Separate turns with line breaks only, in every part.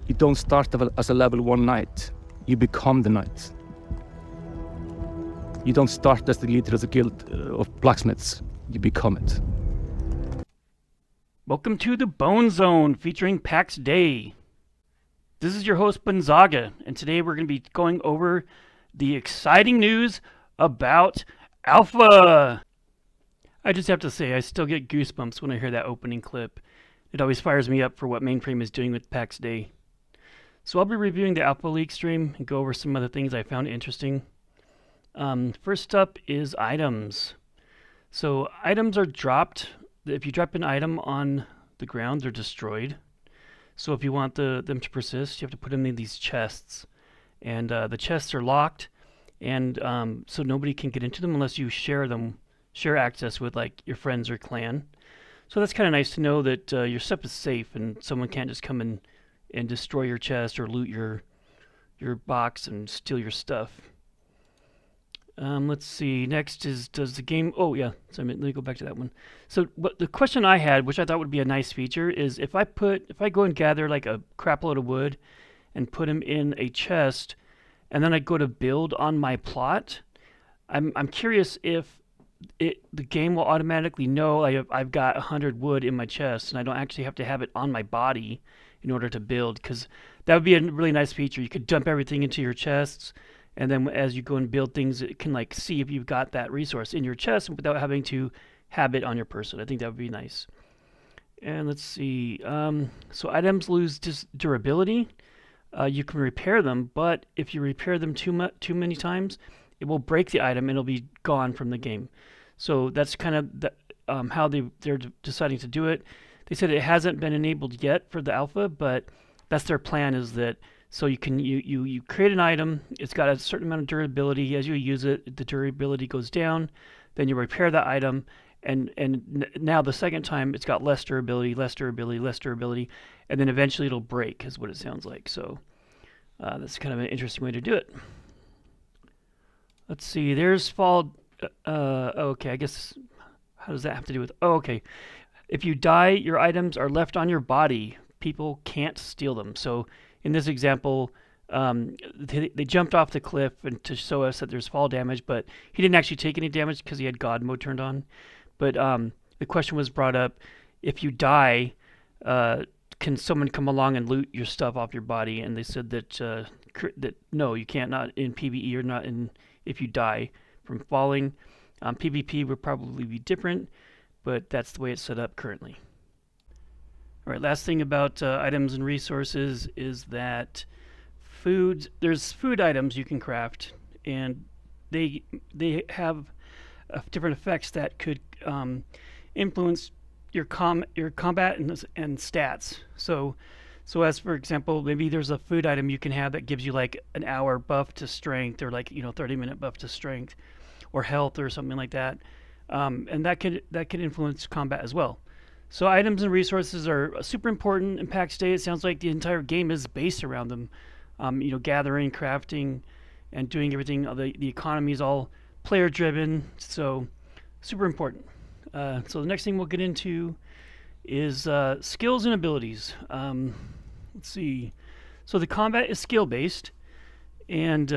You don't start as a level 1 knight. You become the knight. You don't start as the leader of the guild of blacksmiths. You become it.
Welcome to the Bone Zone featuring Pax Dei. This is your host BunZaga, and today we're going to be going over the exciting news about Alpha. I just have to say, I still get goosebumps when I hear that opening clip. It always fires me up for what Mainframe is doing with Pax Dei. So I'll be reviewing the Alpha Leak stream and go over some other things I found interesting. First up is items. So items are dropped. If you drop an item on the ground, they're destroyed. So if you want them to persist, you have to put them in these chests. And the chests are locked, and so nobody can get into them unless you share access with like your friends or clan. So that's kind of nice to know that your stuff is safe and someone can't just come in and destroy your chest or loot your box and steal your stuff. Let's see. Next is, does the game... Oh, yeah. So let me go back to that one. So the question I had, which I thought would be a nice feature, is if I go and gather like a crap load of wood and put them in a chest, and then I go to build on my plot, I'm curious if the game will automatically know I've got 100 wood in my chest, and I don't actually have to have it on my body in order to build, because that would be a really nice feature. You could dump everything into your chests, and then as you go and build things, it can like see if you've got that resource in your chest without having to have it on your person. I think that would be nice. And let's see. So items lose durability. You can repair them, but if you repair them too many times, it will break the item and it'll be gone from the game. So that's kind of how they're deciding to do it. They said it hasn't been enabled yet for the alpha, but that's their plan. Is that so you can you create an item, it's got a certain amount of durability. As you use it, the durability goes down. Then you repair that item, and now the second time it's got less durability, and then eventually it'll break. Is what it sounds like. So that's kind of an interesting way to do it. Let's see. There's fall. Okay, I guess. How does that have to do with? Oh, okay. If you die, your items are left on your body. People can't steal them. So in this example, they jumped off the cliff and to show us that there's fall damage, but he didn't actually take any damage because he had God mode turned on. But the question was brought up: if you die, can someone come along and loot your stuff off your body? And they said that no, you can't. Not in PvE or not in if you die from falling. PvP would probably be different, but that's the way it's set up currently. All right, last thing about items and resources is that there's food items you can craft, and they have different effects that could influence your combat and stats. So as for example, maybe there's a food item you can have that gives you like an hour buff to strength, or like 30-minute buff to strength, or health, or something like that, and that could influence combat as well. So items and resources are super important in Pax Dei. It sounds like the entire game is based around them. Gathering, crafting, and doing everything. The economy is all player driven, so super important. So the next thing we'll get into is skills and abilities. Let's see. So the combat is skill based, and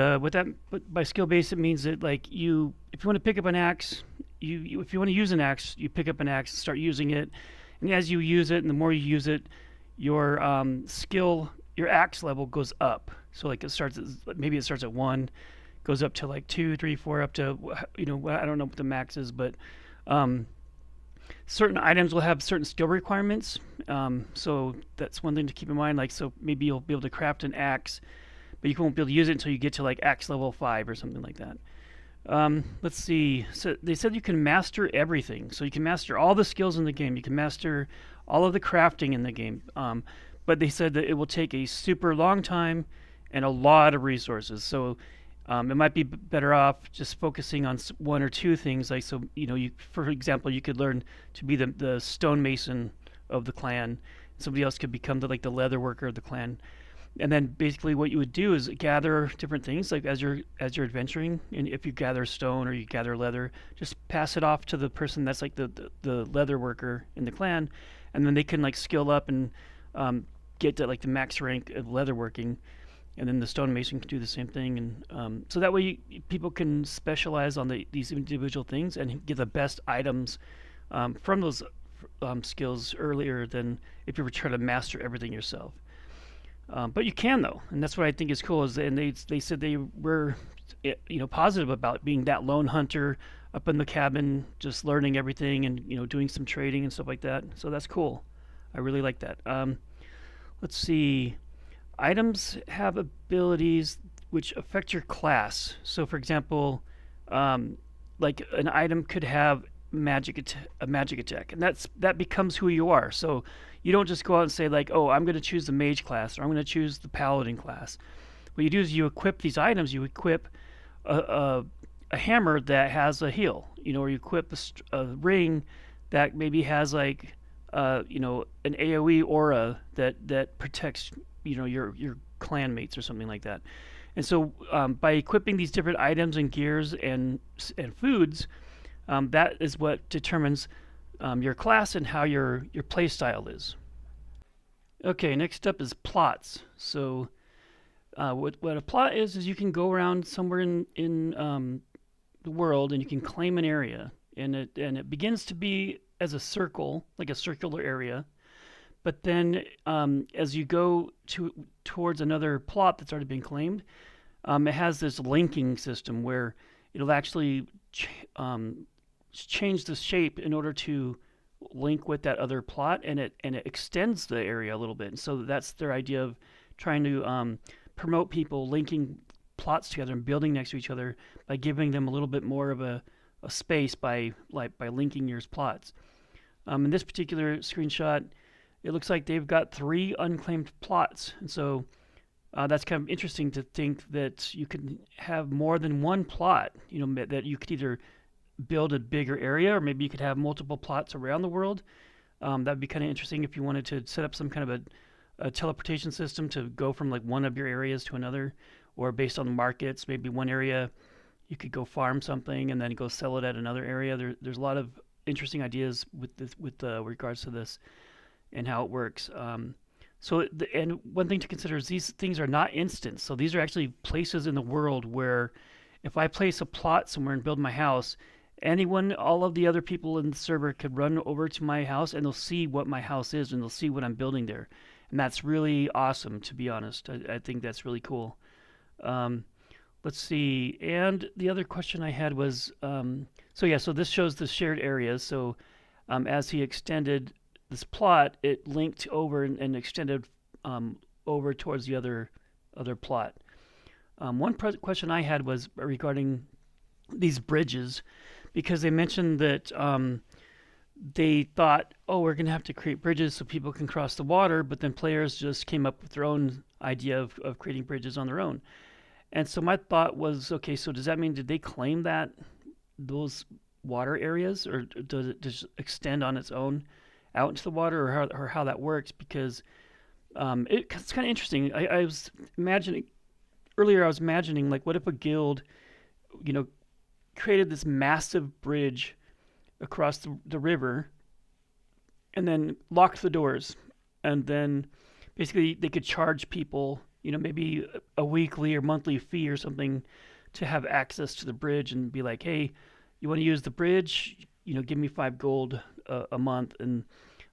by skill based, it means that like if you want to pick up an axe, if you want to use an axe, you pick up an axe and start using it. And as you use it, and the more you use it, your your axe level goes up. So like maybe it starts at 1, goes up to like 2, 3, 4, up to I don't know what the max is, but certain items will have certain skill requirements. So that's one thing to keep in mind. Like so maybe you'll be able to craft an axe, but you won't be able to use it until you get to like axe level 5 or something like that. Let's see. So they said you can master everything. So you can master all the skills in the game. You can master all of the crafting in the game. But they said that it will take a super long time and a lot of resources. So it might be better off just focusing on one or two things. Like so, for example, you could learn to be the stonemason of the clan. Somebody else could become the leather worker of the clan. And then basically what you would do is gather different things, like as you're adventuring, and if you gather stone or you gather leather, just pass it off to the person that's like the leather worker in the clan, and then they can like skill up and get to like the max rank of leatherworking, and then the stonemason can do the same thing, and so that way people can specialize on these individual things and get the best items from those skills earlier than if you were trying to master everything yourself. But you can though, and that's what I think is cool. And they said they were positive about being that lone hunter up in the cabin, just learning everything and doing some trading and stuff like that. So that's cool. I really like that. Let's see. Items have abilities which affect your class. So, for example, like an item could have a magic attack, and that becomes who you are. So you don't just go out and say like, oh, I'm going to choose the mage class or I'm going to choose the paladin class. What you do is you equip these items. You equip a hammer that has a heal, or you equip a ring that maybe has like an AOE aura that protects your clan mates or something like that. And so by equipping these different items and gears and foods, that is what determines your class and how your play style is. Okay, next up is plots. So what a plot is you can go around somewhere in the world and you can claim an area, and it begins to be as a circle, like a circular area. But then as you go towards another plot that's already been claimed, it has this linking system where it'll actually change the shape in order to link with that other plot, and it extends the area a little bit. And so that's their idea of trying to promote people linking plots together and building next to each other by giving them a little bit more of a space by linking your plots. In this particular screenshot, it looks like they've got 3 unclaimed plots, and so that's kind of interesting to think that you could have more than one plot. That you could either build a bigger area, or maybe you could have multiple plots around the world. That'd be kind of interesting if you wanted to set up some kind of a teleportation system to go from like one of your areas to another, or based on the markets, maybe one area you could go farm something and then go sell it at another area. There's a lot of interesting ideas with regards to this and how it works. And one thing to consider is these things are not instants. So these are actually places in the world where if I place a plot somewhere and build my house, all of the other people in the server could run over to my house and they'll see what my house is and they'll see what I'm building there. And that's really awesome, to be honest. I think that's really cool. Let's see. And the other question I had was, so this shows the shared areas. So as he extended this plot, it linked over and extended over towards the other plot. One question I had was regarding these bridges, because they mentioned that they thought, oh, we're going to have to create bridges so people can cross the water, but then players just came up with their own idea of creating bridges on their own. And so my thought was, okay, so does that mean, did they claim those water areas, or does it just extend on its own out into the water, or how that works? Because it's kind of interesting. I was imagining earlier, like, what if a guild, created this massive bridge across the river and then locked the doors, and then basically they could charge people, maybe a weekly or monthly fee or something to have access to the bridge, and be like, hey, you want to use the bridge? Give me 5 gold a month, and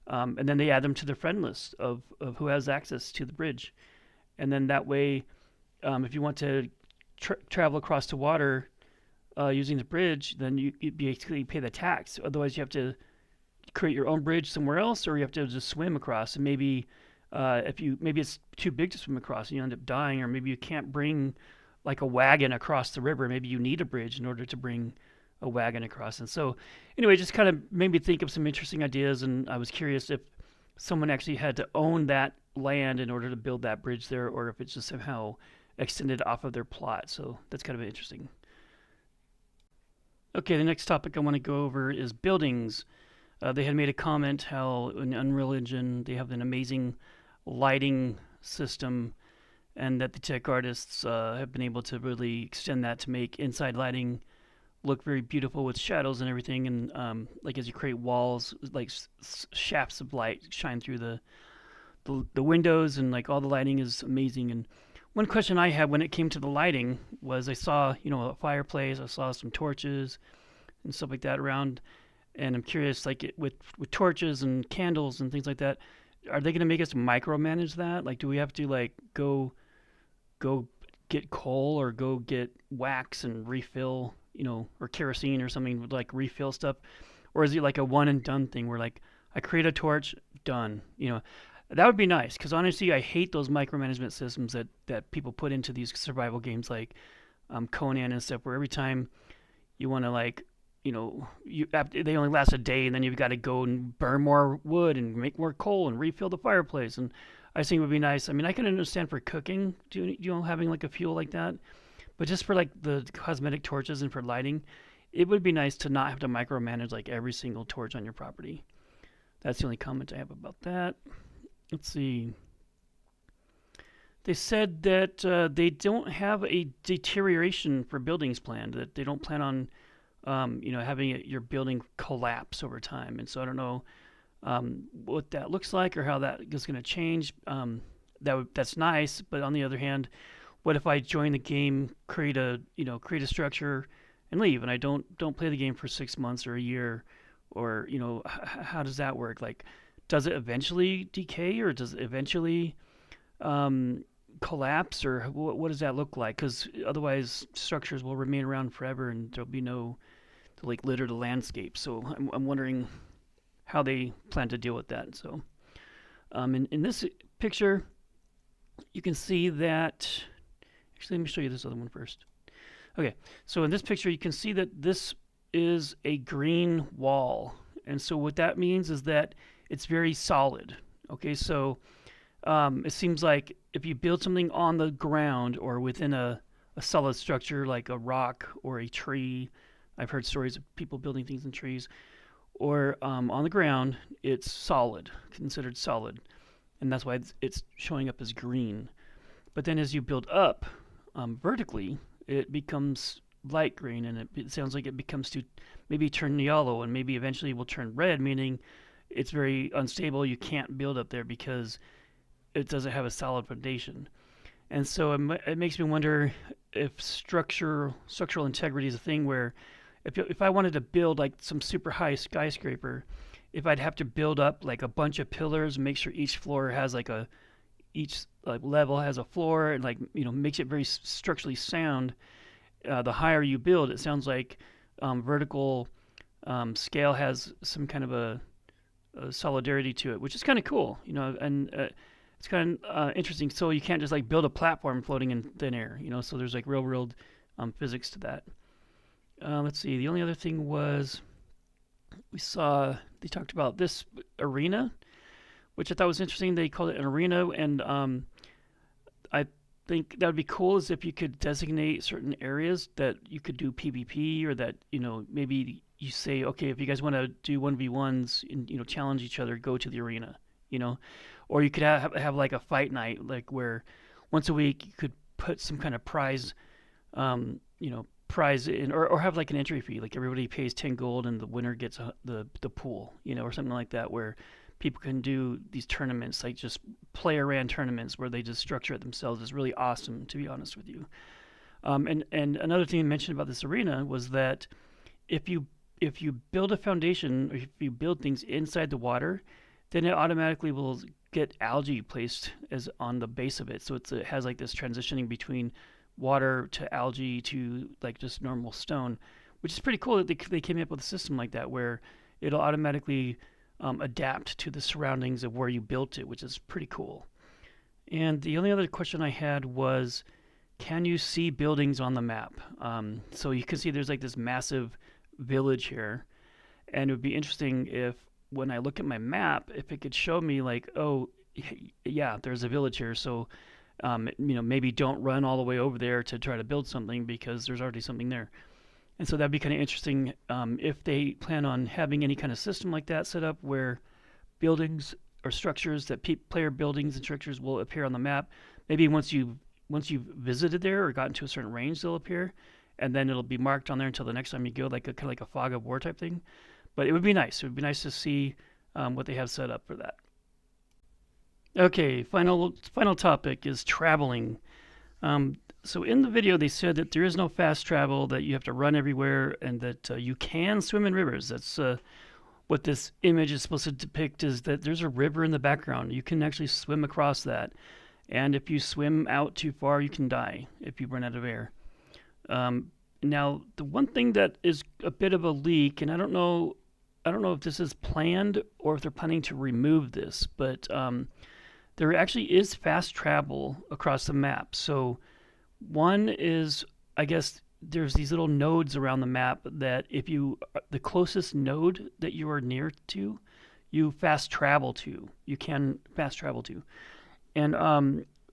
then they add them to their friend list of who has access to the bridge, and then that way, if you want to travel across the water using the bridge, then you basically pay the tax. Otherwise, you have to create your own bridge somewhere else, or you have to just swim across. And maybe maybe it's too big to swim across, and you end up dying, or maybe you can't bring like a wagon across the river. Maybe you need a bridge in order to bring a wagon across. And so, anyway, just kind of made me think of some interesting ideas. And I was curious if someone actually had to own that land in order to build that bridge there, or if it's just somehow extended off of their plot. So that's kind of interesting. Okay, the next topic I want to go over is buildings. They had made a comment how in Unreal Engine they have an amazing lighting system, and that the tech artists have been able to really extend that to make inside lighting look very beautiful with shadows and everything. And like as you create walls, like shafts of light shine through the the windows and like all the lighting is amazing. And one question I had when it came to the lighting was I saw, a fireplace, I saw some torches and stuff like that around, and I'm curious, like with torches and candles and things like that, are they going to make us micromanage that? Like, do we have to like go get coal or go get wax and refill, or kerosene or something with like refill stuff, or is it like a one and done thing where like I create a torch, done, That would be nice because honestly, I hate those micromanagement systems that people put into these survival games like Conan and stuff, where every time you want to like, they only last a day, and then you've got to go and burn more wood and make more coal and refill the fireplace. And I think it would be nice. I mean, I can understand for cooking, having like a fuel like that, but just for like the cosmetic torches and for lighting, it would be nice to not have to micromanage like every single torch on your property. That's the only comment I have about that. Let's see. They said that they don't have a deterioration for buildings planned. That they don't plan on, having your building collapse over time. And so I don't know what that looks like or how that is going to change. That's nice, but on the other hand, what if I join the game, create a structure, and leave, and I don't play the game for 6 months or a year, or how does that work? Like, does it eventually decay, or does it eventually collapse, or what does that look like? Because otherwise, structures will remain around forever, and there'll be no to like litter the landscape. So I'm wondering how they plan to deal with that. So in this picture, you can see that. Actually, let me show you this other one first. Okay, so in this picture, you can see that this is a green wall. And so what that means is that it's very solid. Okay, so it seems like if you build something on the ground or within a solid structure like a rock or a tree, I've heard stories of people building things in trees, or on the ground, it's solid, considered solid. And that's why it's showing up as green. But then as you build up vertically, it becomes light green, and it sounds like it becomes to maybe turn yellow, and maybe eventually will turn red, meaning it's very unstable. You can't build up there because it doesn't have a solid foundation. And so it makes me wonder if structural integrity is a thing where if I wanted to build like some super high skyscraper, if I'd have to build up like a bunch of pillars and make sure each floor has like each like level has a floor, and like makes it very structurally sound. The higher you build, it sounds like vertical scale has some kind of a solidarity to it, which is kind of cool, and it's kind of interesting. So you can't just like build a platform floating in thin air, So there's like real world physics to that. Let's see. The only other thing was they talked about this arena, which I thought was interesting. They called it an arena, and I think that would be cool is if you could designate certain areas that you could do PvP, or that maybe you say, okay, if you guys want to do 1v1s and challenge each other, go to the arena, or you could have like a fight night, like where once a week you could put some kind of prize, prize in, or have like an entry fee, like everybody pays 10 gold and the winner gets the pool, or something like that, where people can do these tournaments, like just player ran tournaments where they just structure it themselves. Is really awesome, to be honest with you. And another thing mentioned about this arena was that if you build a foundation, or if you build things inside the water, then it automatically will get algae placed as on the base of it. So it has like this transitioning between water to algae to like just normal stone, which is pretty cool that they came up with a system like that where it'll automatically adapt to the surroundings of where you built it, which is pretty cool. And the only other question I had was, can you see buildings on the map? So you can see there's like this massive village here, and it would be interesting if when I look at my map, if it could show me like, oh yeah, there's a village here, so maybe don't run all the way over there to try to build something because there's already something there. And so that'd be kind of interesting if they plan on having any kind of system like that set up where buildings or structures that player buildings and structures will appear on the map. Maybe once you've visited there or gotten to a certain range, they'll appear, and then it'll be marked on there until the next time you go, like kind of like a fog of war type thing. But it would be nice. It would be nice to see what they have set up for that. Okay, final topic is traveling. So in the video, they said that there is no fast travel, that you have to run everywhere, and that you can swim in rivers. That's what this image is supposed to depict, is that there's a river in the background. You can actually swim across that. And if you swim out too far, you can die if you run out of air. Now, the one thing that is a bit of a leak, and I don't know if this is planned or if they're planning to remove this, but there actually is fast travel across the map. So one is, I guess, there's these little nodes around the map that if you, the closest node that you are near to, you fast travel to. You can fast travel to. And,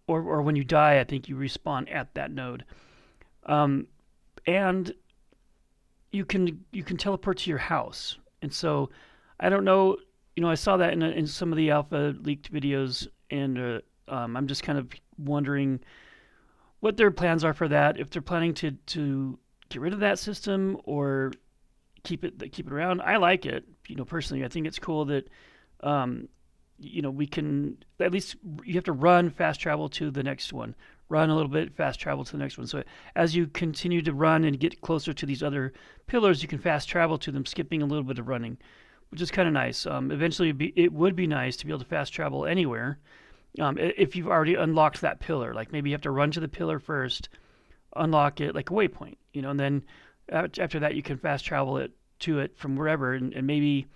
or when you die, I think you respawn at that node. Um, and you can teleport to your house. And so I don't know, I saw that in some of the alpha leaked videos, and I'm just kind of wondering what their plans are for that. If they're planning to get rid of that system or keep it around. I like it, personally. I think it's cool that um, we can at least, you have to run fast travel to the next one, run a little bit, fast travel to the next one. So as you continue to run and get closer to these other pillars, you can fast travel to them, skipping a little bit of running, which is kind of nice. Eventually, it would be nice to be able to fast travel anywhere, if you've already unlocked that pillar. Like maybe you have to run to the pillar first, unlock it like a waypoint, and then after that you can fast travel to it from wherever. And maybe,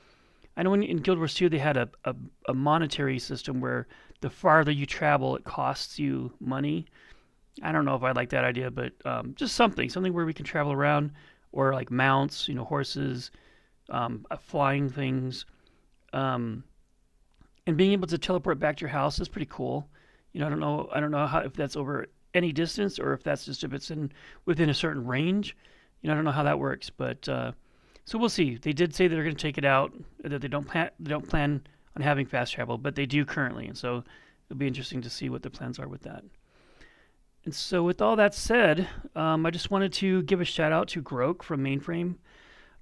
I know in Guild Wars 2 they had a monetary system where the farther you travel, it costs you money. I don't know if I like that idea, but just something where we can travel around, or like mounts, horses, flying things, um, and being able to teleport back to your house is pretty cool. I don't know how, if that's over any distance, or if that's just if it's in within a certain range. I don't know how that works, but so we'll see. They did say that they're going to take it out, that they don't plan on having fast travel, but they do currently, and so it'll be interesting to see what the plans are with that. And so, with all that said, I just wanted to give a shout out to Grok from Mainframe.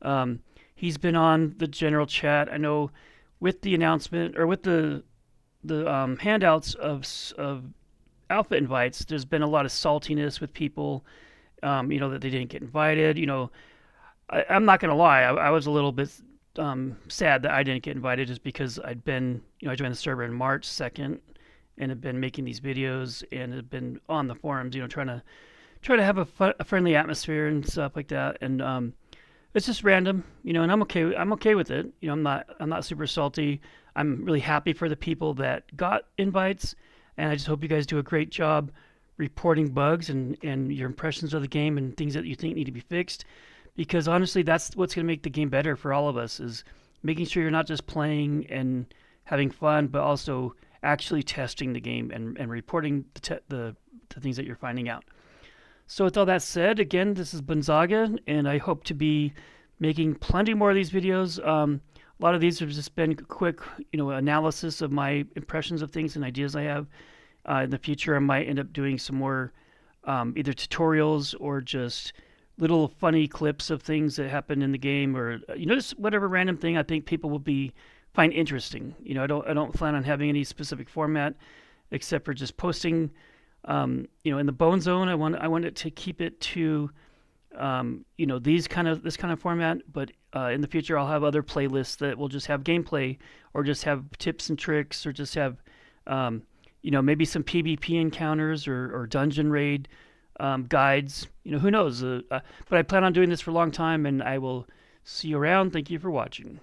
Um, he's been on the general chat. I know with the announcement, or with the handouts of alpha invites, there's been a lot of saltiness with people, that they didn't get invited. I'm not gonna lie, I was a little bit sad that I didn't get invited, just because I joined the server in March 2nd, and have been making these videos, and have been on the forums, trying to have a friendly atmosphere and stuff like that. And it's just random, and I'm okay. I'm okay with it. I'm not super salty. I'm really happy for the people that got invites, and I just hope you guys do a great job reporting bugs and your impressions of the game and things that you think need to be fixed. Because honestly, that's what's going to make the game better for all of us, is making sure you're not just playing and having fun, but also actually testing the game and reporting the things that you're finding out. So with all that said, again, this is BunZaga, and I hope to be making plenty more of these videos. A lot of these have just been quick, analysis of my impressions of things and ideas I have. In the future, I might end up doing some more either tutorials or just little funny clips of things that happen in the game, or just whatever random thing I think people will find interesting. I don't plan on having any specific format, except for just posting. In the Bone Zone, I want it to keep it to this kind of format. But in the future, I'll have other playlists that will just have gameplay, or just have tips and tricks, or just have maybe some PvP encounters, or dungeon raid guides. Who knows? But I plan on doing this for a long time, and I will see you around. Thank you for watching.